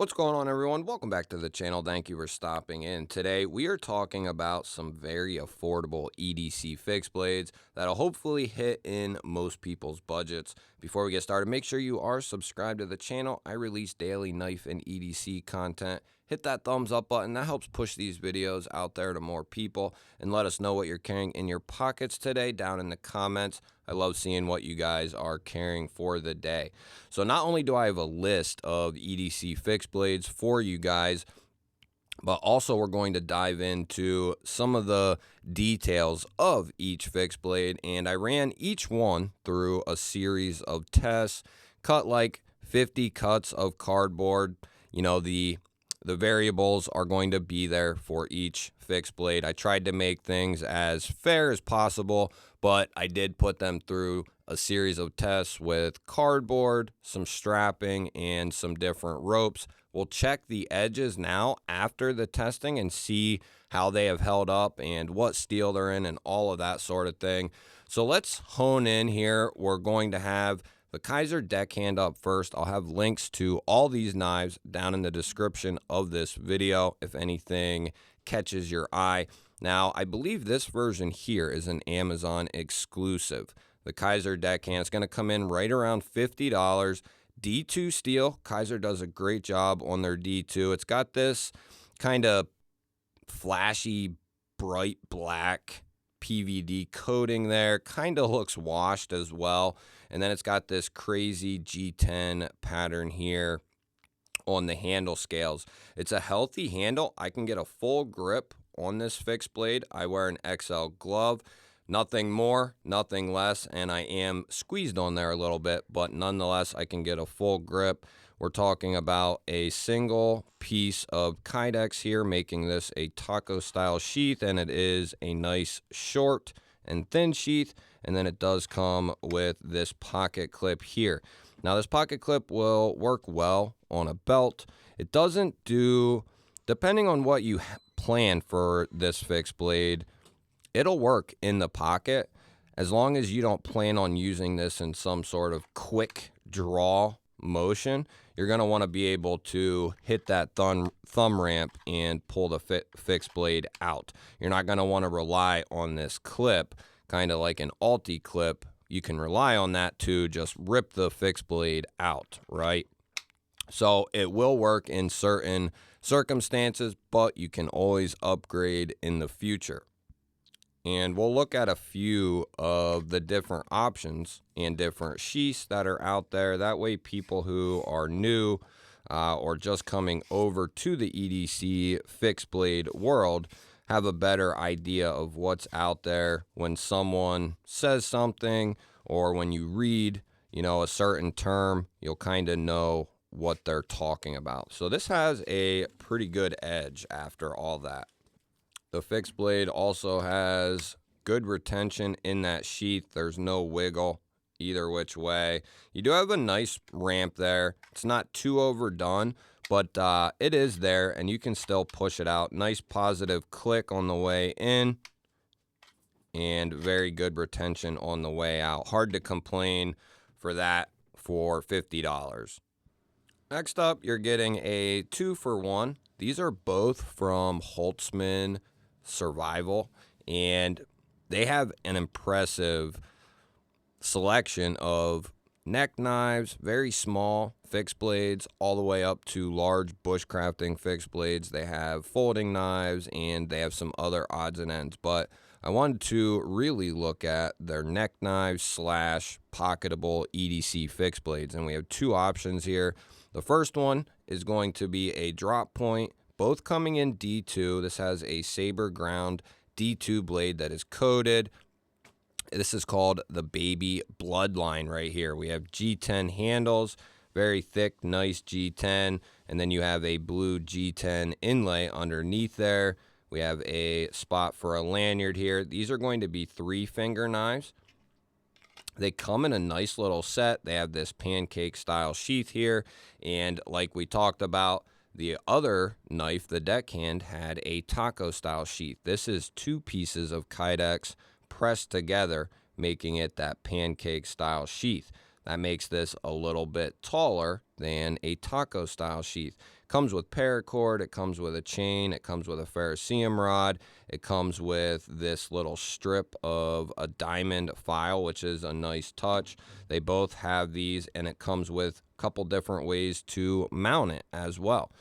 What's going on, everyone? Welcome back to the channel. Thank you for stopping in. Today we are talking about some very affordable EDC fixed blades that'll hopefully hit in most people's budgets. Before we get started, make sure you are subscribed to the channel. I release daily knife and EDC content. Hit that thumbs up button. That helps push these videos out there to more people, and let us know what you're carrying in your pockets today down in the comments. I love seeing what you guys are carrying for the day. So not only do I have a list of EDC fixed blades for you guys, but also we're going to dive into some of the details of each fixed blade. And I ran each one through a series of tests, cut like 50 cuts of cardboard. You know, the variables are going to be there for each fixed blade. I tried to make things as fair as possible, but I did put them through a series of tests with cardboard, some strapping, and some different ropes. We'll check the edges now after the testing and see how they have held up and what steel they're in and all of that sort of thing. So let's hone in here. We're going to have the Kizer deckhand up first. I'll have links to all these knives down in the description of this video if anything catches your eye. Now, I believe this version here is an Amazon exclusive. The Kizer deckhand is going to come in right around $50. D2 steel. Kizer does a great job on their D2. It's got this kind of flashy, bright black PVD coating there. Kind of looks washed as well. And then it's got this crazy G10 pattern here on the handle scales. It's a healthy handle. I can get a full grip on this fixed blade. I wear an XL glove. Nothing more, nothing less, and I am squeezed on there a little bit, but nonetheless, I can get a full grip. We're talking about a single piece of Kydex here, making this a taco-style sheath, and it is a nice short and thin sheath, and then it does come with this pocket clip here. Now, this pocket clip will work well on a belt. It doesn't do, depending on what you plan for this fixed blade, it'll work in the pocket as long as you don't plan on using this in some sort of quick draw motion. You're going to want to be able to hit that thumb ramp and pull the fixed blade out. You're not going to want to rely on this clip, kind of like an Alti clip. You can rely on that to just rip the fixed blade out, right? So it will work in certain circumstances, but you can always upgrade in the future. And we'll look at a few of the different options and different sheaths that are out there. That way people who are new or just coming over to the EDC fixed blade world have a better idea of what's out there when someone says something, or when you read, you know, a certain term, you'll kind of know what they're talking about. So this has a pretty good edge after all that. The fixed blade also has good retention in that sheath. There's no wiggle either which way. You do have a nice ramp there. It's not too overdone, but it is there, and you can still push it out. Nice positive click on the way in, and very good retention on the way out. Hard to complain for that for $50. Next up, you're getting a 2-for-1. These are both from Holtzman Survival, and they have an impressive selection of neck knives, very small fixed blades, all the way up to large bushcrafting fixed blades. They have folding knives, and they have some other odds and ends, but I wanted to really look at their neck knives slash pocketable EDC fixed blades, and we have two options here. The first one is going to be a drop point, both coming in D2. This has a saber ground D2 blade that is coated. This is called the Baby Bloodline right here. We have G10 handles, very thick, nice G10, and then you have a blue G10 inlay underneath there. We have a spot for a lanyard here. These are going to be 3-finger knives. They come in a nice little set. They have this pancake style sheath here, and like we talked about, the other knife, the deckhand, had a taco style sheath. This is 2 pieces of Kydex pressed together, making it that pancake style sheath. That makes this a little bit taller than a taco style sheath. Comes with paracord, it comes with a chain, it comes with a ferrocerium rod, it comes with this little strip of a diamond file, which is a nice touch. They both have these, and it comes with a couple different ways to mount it as well.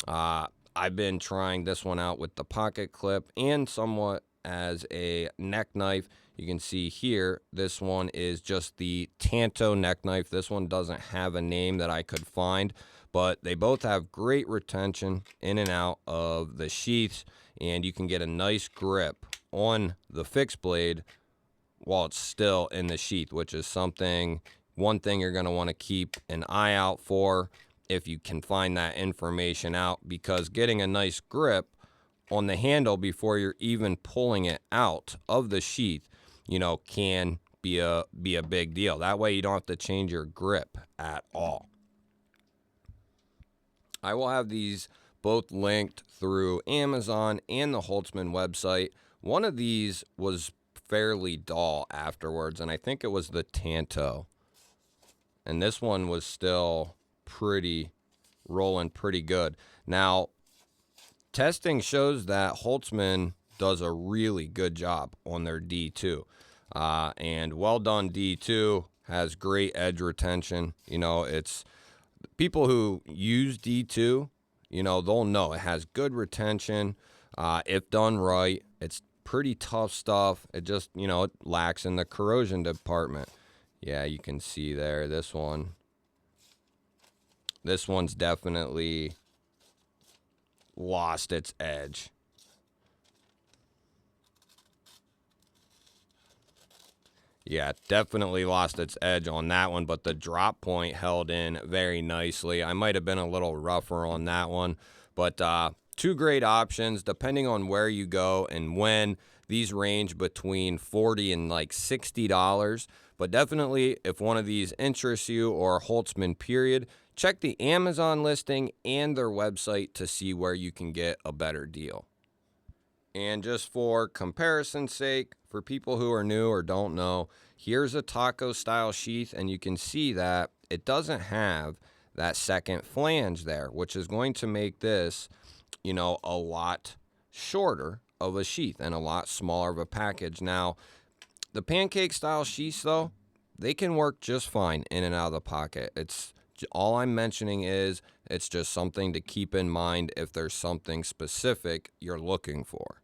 I've been trying this one out with the pocket clip and somewhat as a neck knife. You can see here, this one is just the Tanto neck knife. This one doesn't have a name that I could find, but they both have great retention in and out of the sheaths, and you can get a nice grip on the fixed blade while it's still in the sheath, which is one thing you're going to want to keep an eye out for if you can find that information out, because getting a nice grip on the handle before you're even pulling it out of the sheath, can be a big deal. That way you don't have to change your grip at all. I will have these both linked through Amazon and the Holtzman website. One of these was fairly dull afterwards, and I think it was the Tanto. And this one was still rolling pretty good. Now, testing shows that Holtzman does a really good job on their D2. And well done D2 has great edge retention. It's people who use D2, they'll know it has good retention. If done right, it's pretty tough stuff. It just, it lacks in the corrosion department. Yeah, you can see there, this one's definitely lost its edge. Yeah, definitely lost its edge on that one, but the drop point held in very nicely. I might have been a little rougher on that one, but two great options depending on where you go and when. These range between $40 and like $60, but definitely if one of these interests you, or Holtzman period, check the Amazon listing and their website to see where you can get a better deal. And just for comparison's sake, for people who are new or don't know, here's a taco style sheath, and you can see that it doesn't have that second flange there, which is going to make this, a lot shorter of a sheath and a lot smaller of a package. Now, the pancake style sheaths, though, they can work just fine in and out of the pocket. All I'm mentioning is it's just something to keep in mind if there's something specific you're looking for.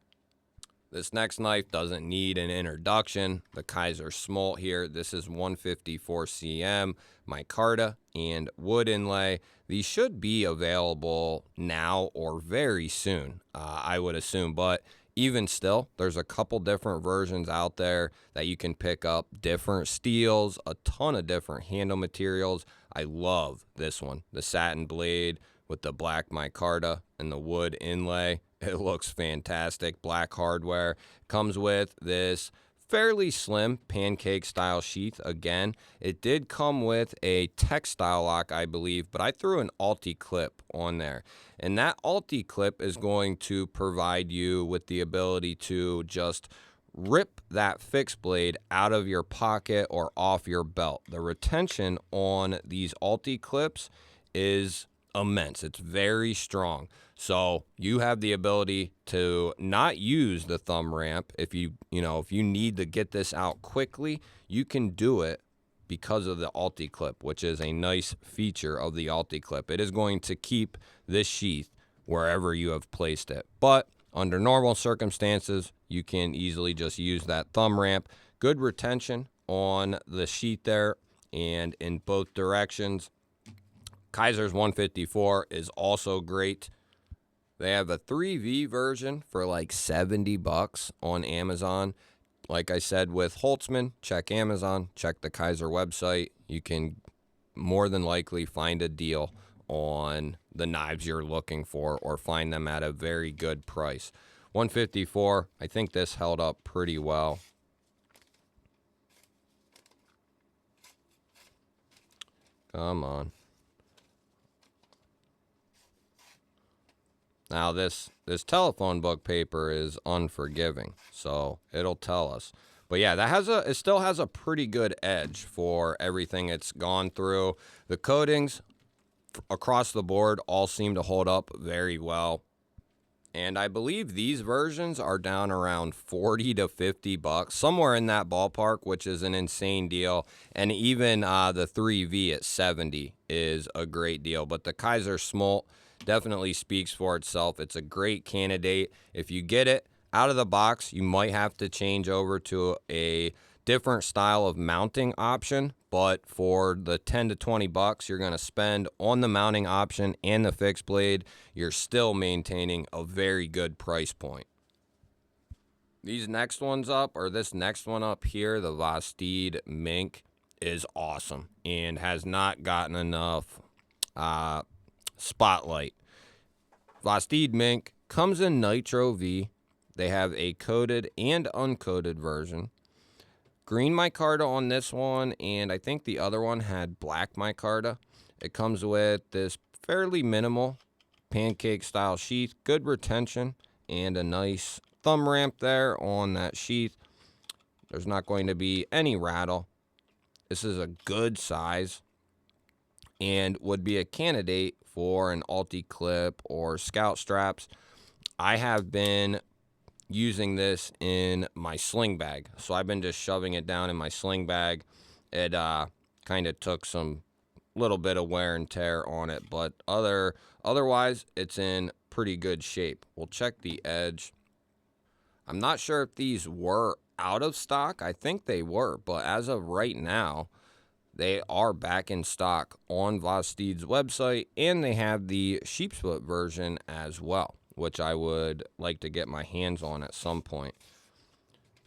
This next knife doesn't need an introduction. The Kaiser Smolt here. This is 154 cm, micarta, and wood inlay. These should be available now or very soon, I would assume. But even still, there's a couple different versions out there that you can pick up. Different steels, a ton of different handle materials. I love this one, the satin blade with the black micarta and the wood inlay. It looks fantastic. Black hardware. Comes with this fairly slim pancake style sheath. Again, it did come with a textile lock, I believe, but I threw an Alti clip on there. And that Alti clip is going to provide you with the ability to just rip that fixed blade out of your pocket or off your belt. The retention on these Alti clips is immense. It's very strong. So you have the ability to not use the thumb ramp. If you need to get this out quickly, you can do it because of the Alti clip, which is a nice feature of the Alti clip. It is going to keep this sheath wherever you have placed it. But under normal circumstances, you can easily just use that thumb ramp. Good retention on the sheath there and in both directions. Kaiser's 154 is also great. They have a 3V version for like $70 on Amazon. Like I said, with Holtzman, check Amazon, check the Kaiser website. You can more than likely find a deal on the knives you're looking for or find them at a very good price. 154, I think this held up pretty well. Come on. Now, this telephone book paper is unforgiving, so it'll tell us. But yeah, it still has a pretty good edge for everything it's gone through. The coatings across the board all seem to hold up very well. And I believe these versions are down around 40 to 50 bucks, somewhere in that ballpark, which is an insane deal. And even the 3V at 70 is a great deal. But the Kaiser Smolt definitely speaks for itself. It's a great candidate. If you get it out of the box, you might have to change over to a different style of mounting option, but for the 10 to 20 bucks you're going to spend on the mounting option and the fixed blade, you're still maintaining a very good price point. These next ones up, or this next one up here, the Vastid Mink, is awesome and has not gotten enough spotlight. Vastid Mink comes in Nitro V. They have a coated and uncoated version. Green micarta on this one, and I think the other one had black micarta. It comes with this fairly minimal pancake style sheath, good retention, and a nice thumb ramp there on that sheath. There's not going to be any rattle. This is a good size and would be a candidate for an Alti clip or scout straps. I have been using this in my sling bag, so I've been just shoving it down in my sling bag. It kind of took some little bit of wear and tear on it, but otherwise it's in pretty good shape. We'll check the edge. I'm not sure if these were out of stock. I think they were, but as of right now they are back in stock on Vastid's website, and they have the sheepsfoot version as well, which I would like to get my hands on at some point.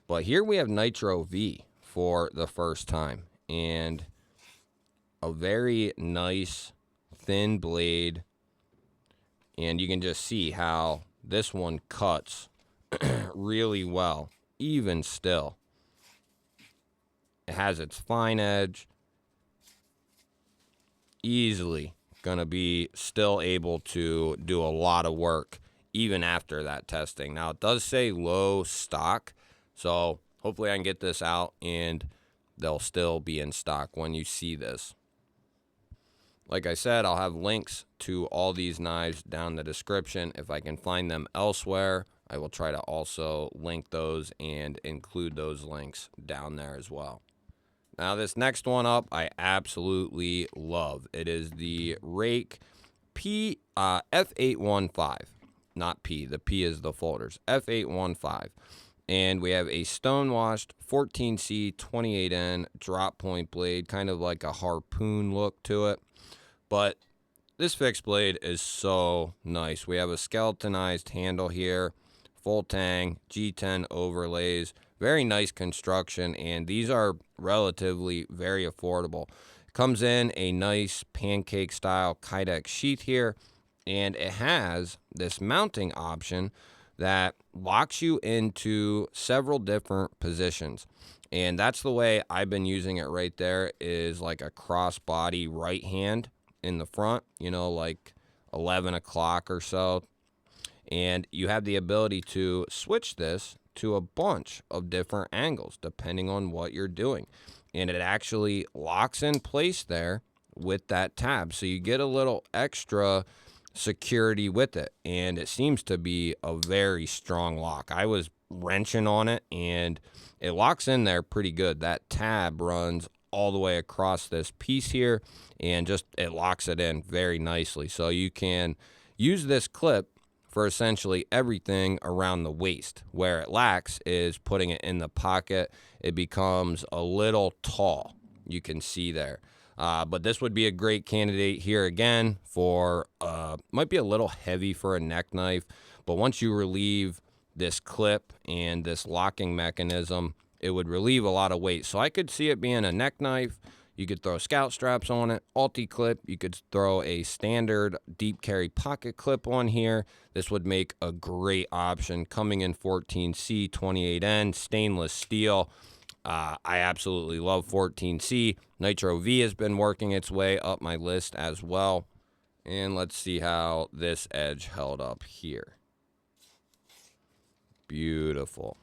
But here we have Nitro V for the first time, and a very nice thin blade, and you can just see how this one cuts really well, even still. It has its fine edge, easily gonna be still able to do a lot of work even after that testing. Now, it does say low stock, so hopefully I can get this out and they'll still be in stock when you see this. Like I said, I'll have links to all these knives down in the description. If I can find them elsewhere, I will try to also link those and include those links down there as well. Now, this next one up, I absolutely love. It is the Rake F815. Not P. The P is the folders. F815. And we have a stonewashed 14C 28N drop point blade, kind of like a harpoon look to it. But this fixed blade is so nice. We have a skeletonized handle here, full tang, G10 overlays, very nice construction, and these are relatively very affordable. Comes in a nice pancake style Kydex sheath here, and it has this mounting option that locks you into several different positions. And that's the way I've been using it right there, is like a crossbody right hand in the front, you know, like 11 o'clock or so. And you have the ability to switch this to a bunch of different angles depending on what you're doing. And it actually locks in place there with that tab. So you get a little extra security with it, and it seems to be a very strong lock. I was wrenching on it and it locks in there pretty good. That tab runs all the way across this piece here and just it locks it in very nicely. So you can use this clip for essentially everything around the waist. Where it lacks is putting it in the pocket. It becomes a little tall, you can see there. But this would be a great candidate here again for, might be a little heavy for a neck knife, but once you relieve this clip and this locking mechanism, it would relieve a lot of weight. So I could see it being a neck knife. You could throw scout straps on it, Alti clip. You could throw a standard deep carry pocket clip on here. This would make a great option. Coming in 14C 28N stainless steel. I absolutely love 14C. Nitro V has been working its way up my list as well. And let's see how this edge held up here. Beautiful.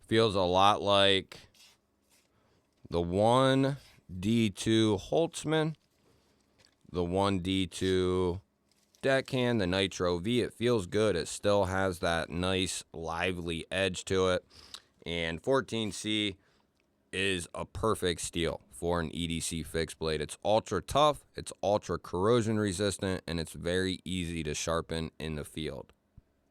Feels a lot like the 1D2 Holtzman, the 1D2 Deckhand, the Nitro V. It feels good. It still has that nice lively edge to it. And 14C is a perfect steel for an EDC fixed blade. It's ultra tough, it's ultra corrosion resistant, and it's very easy to sharpen in the field.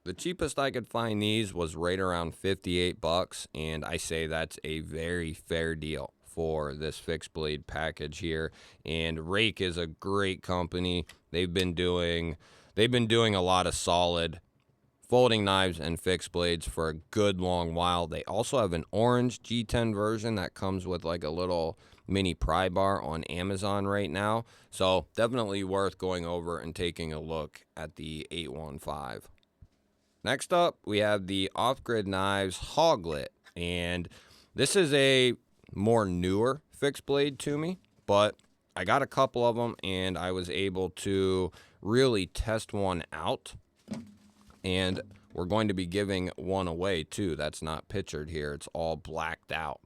The cheapest I could find these was right around 58 bucks, and I say that's a very fair deal for this fixed blade package here. And Rake is a great company. They've been doing a lot of solid folding knives and fixed blades for a good long while. They also have an orange G10 version that comes with like a little mini pry bar on Amazon right now. So definitely worth going over and taking a look at the 815. Next up, we have the Off-Grid Knives Hoglet. And this is a more newer fixed blade to me, but I got a couple of them and I was able to really test one out. And we're going to be giving one away too. That's not pictured here. It's all blacked out.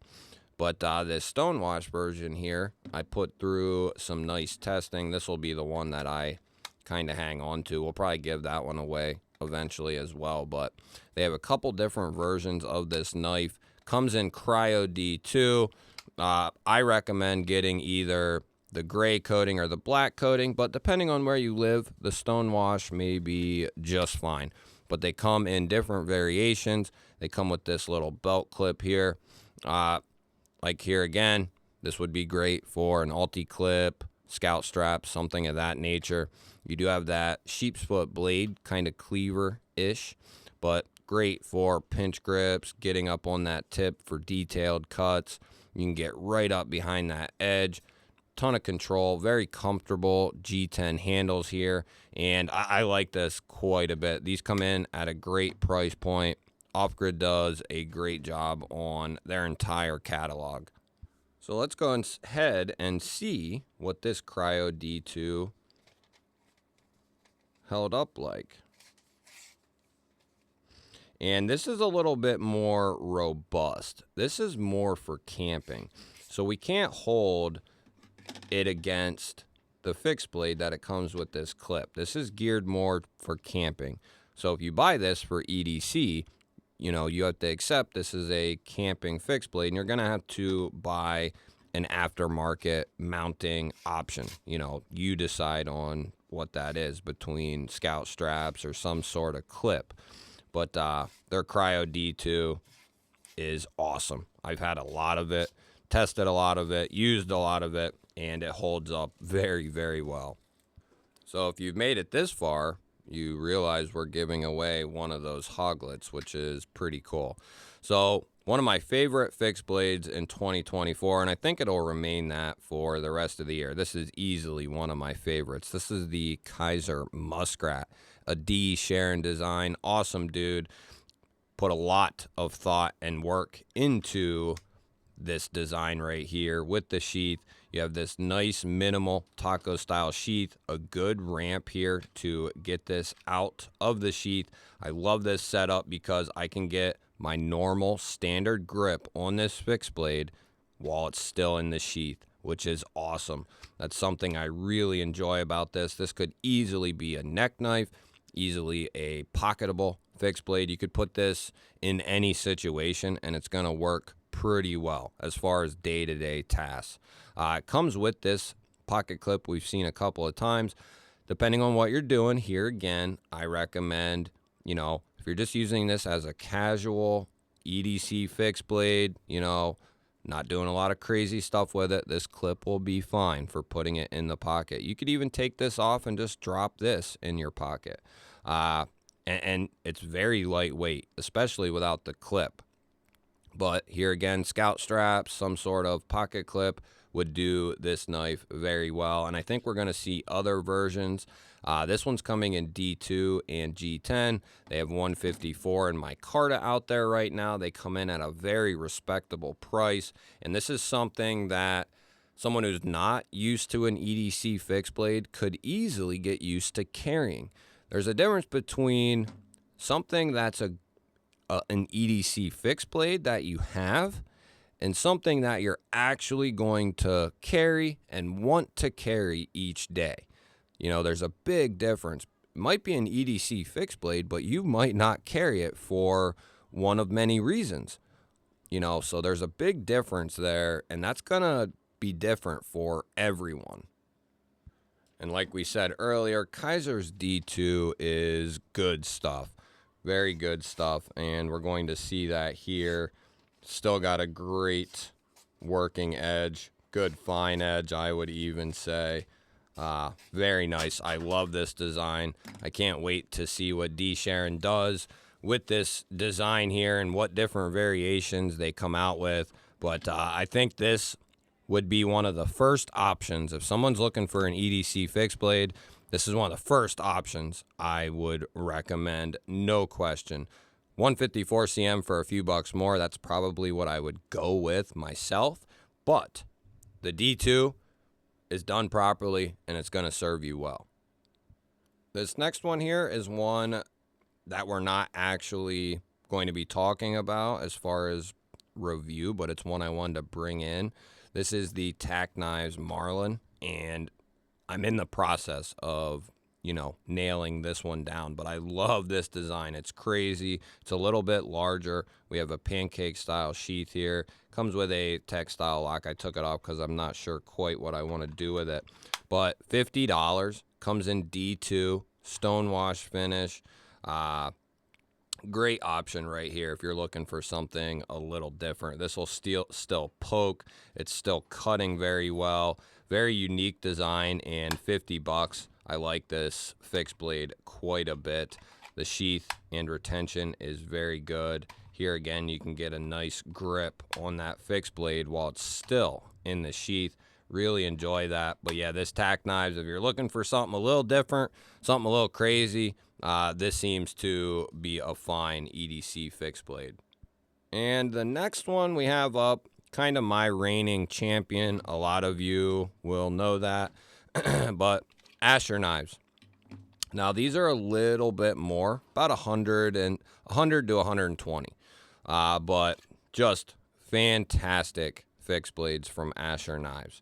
But this Stonewash version here, I put through some nice testing. This will be the one that I kind of hang on to. We'll probably give that one away eventually as well. But they have a couple different versions of this knife. Comes in Cryo D2. I recommend getting either the gray coating or the black coating, but depending on where you live, the Stonewash may be just fine. But they come in different variations. They come with this little belt clip here. Like here again, this would be great for an Alti clip, scout strap, something of that nature. You do have that sheep's foot blade, kind of cleaver-ish, but great for pinch grips, getting up on that tip for detailed cuts. You can get right up behind that edge. Ton of control, very comfortable G10 handles here, and I like this quite a bit. These come in at a great price point. Off-Grid does a great job on their entire catalog. So let's go ahead and see what this Cryo D2 held up like. And this is a little bit more robust. This is more for camping. So we can't hold it against the fixed blade that it comes with this clip. This is geared more for camping. So if you buy this for EDC, you know, you have to accept this is a camping fixed blade, and you're going to have to buy an aftermarket mounting option. You know, you decide on what that is between scout straps or some sort of clip. But their Cryo D2 is awesome. I've had a lot of it, tested a lot of it, used a lot of it, and it holds up very, very well. So if you've made it this far, you realize we're giving away one of those hoglets, which is pretty cool. So one of my favorite fixed blades in 2024, and I think it'll remain that for the rest of the year. This is easily one of my favorites. This is the Kaiser Muskrat, a D Sharon design. Awesome dude. Put a lot of thought and work into this design right here with the sheath. You have this nice minimal taco style sheath, a good ramp here to get this out of the sheath. I love this setup because I can get my normal standard grip on this fixed blade while it's still in the sheath, which is awesome. That's something I really enjoy about this. This could easily be a neck knife, easily a pocketable fixed blade. You could put this in any situation and it's going to work pretty well as far as day-to-day tasks. It comes with this pocket clip we've seen a couple of times. Depending on what you're doing, here again, I recommend, you know, if you're just using this as a casual EDC fixed blade, you know, not doing a lot of crazy stuff with it, this clip will be fine for putting it in the pocket. You could even take this off and just drop this in your pocket. And it's very lightweight, especially without the clip. But here again, scout straps, some sort of pocket clip would do this knife very well. And I think we're going to see other versions. This one's coming in D2 and G10. They have 154 and micarta out there right now. They come in at a very respectable price. And this is something that someone who's not used to an EDC fixed blade could easily get used to carrying. There's a difference between something that's a an EDC fixed blade that you have and something that you're actually going to carry and want to carry each day. You know, there's a big difference. It might be an EDC fixed blade, but you might not carry it for one of many reasons. You know, so there's a big difference there, and that's going to be different for everyone. And like we said earlier, Kaiser's D2 is good stuff. Very good stuff, and we're going to see that here. Still got a great working edge, good fine edge, I would even say. Very nice. I love this design. I can't wait to see what D. Sharon does with this design here and what different variations they come out with. But I think this would be one of the first options. If someone's looking for an EDC fixed blade, this is one of the first options I would recommend, no question. 154 cm for a few bucks more, that's probably what I would go with myself. But the D2 is done properly, and it's going to serve you well. This next one here is one that we're not actually going to be talking about as far as review, but it's one I wanted to bring in. This is the Tack Knives Marlin, and I'm in the process of, you know, nailing this one down, but I love this design. It's crazy. It's a little bit larger. We have a pancake style sheath here. Comes with a textile lock. I took it off because I'm not sure quite what I want to do with it. But $50, comes in D2, stonewash finish. Great option right here if you're looking for something a little different. This will still poke. It's still cutting very well. Very unique design, and 50 bucks. I like this fixed blade quite a bit. The sheath and retention is very good. Here again, you can get a nice grip on that fixed blade while it's still in the sheath. Really enjoy that. But yeah, this Tack Knives, if you're looking for something a little different, something a little crazy, this seems to be a fine EDC fixed blade. And the next one we have up, kind of my reigning champion. A lot of you will know that. But Asher knives. Now these are a little bit more, about 100 to 120. But just fantastic fixed blades from Asher Knives.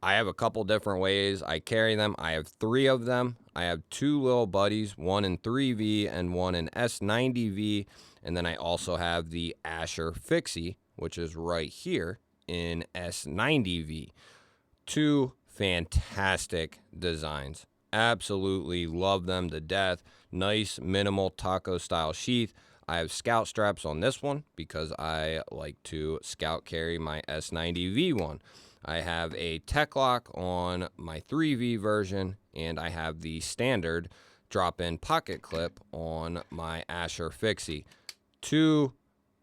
I have a couple different ways I carry them. I have 3 of them. I have 2 little buddies, one in 3V and one in S90V. And then I also have the Asher Fixie, which is right here in S90V. 2 fantastic designs. Absolutely love them to death. Nice minimal taco style sheath. I have scout straps on this one because I like to scout carry my S90V one. I have a tech lock on my 3V version, and I have the standard drop-in pocket clip on my Asher Fixie. 2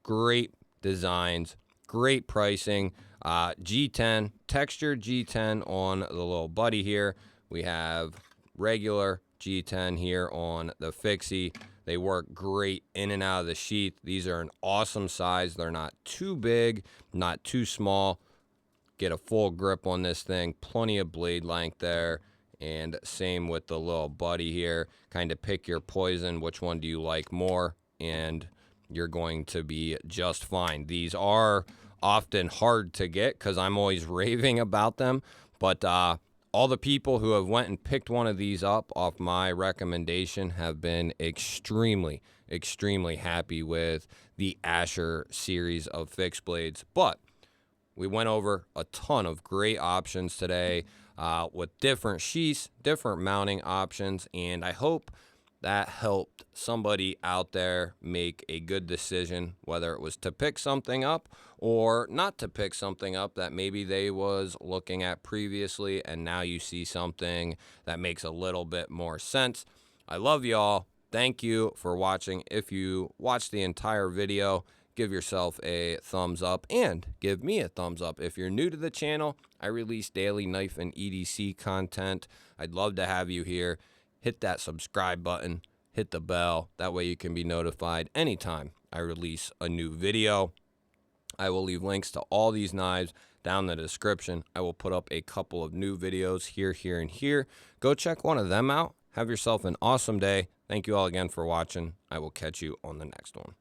great designs, great pricing. G10, textured G10 on the little buddy here. We have regular G10 here on the Fixie. They work great in and out of the sheath. These are an awesome size. They're not too big, not too small. Get a full grip on this thing. Plenty of blade length there. And same with the little buddy here. Kind of pick your poison. Which one do you like more? And you're going to be just fine. These are often hard to get because I'm always raving about them. But all the people who have went and picked one of these up off my recommendation have been extremely, extremely happy with the Asher series of fixed blades. But we went over a ton of great options today with different sheaths, different mounting options, and I hope that helped somebody out there make a good decision, whether it was to pick something up or not to pick something up that maybe they was looking at previously, and now you see something that makes a little bit more sense. I love y'all. Thank you for watching. If you watched the entire video, give yourself a thumbs up and give me a thumbs up. If you're new to the channel, I release daily knife and EDC content. I'd love to have you here. Hit that subscribe button, hit the bell. That way you can be notified anytime I release a new video. I will leave links to all these knives down in the description. I will put up a couple of new videos here, and here. Go check one of them out. Have yourself an awesome day. Thank you all again for watching. I will catch you on the next one.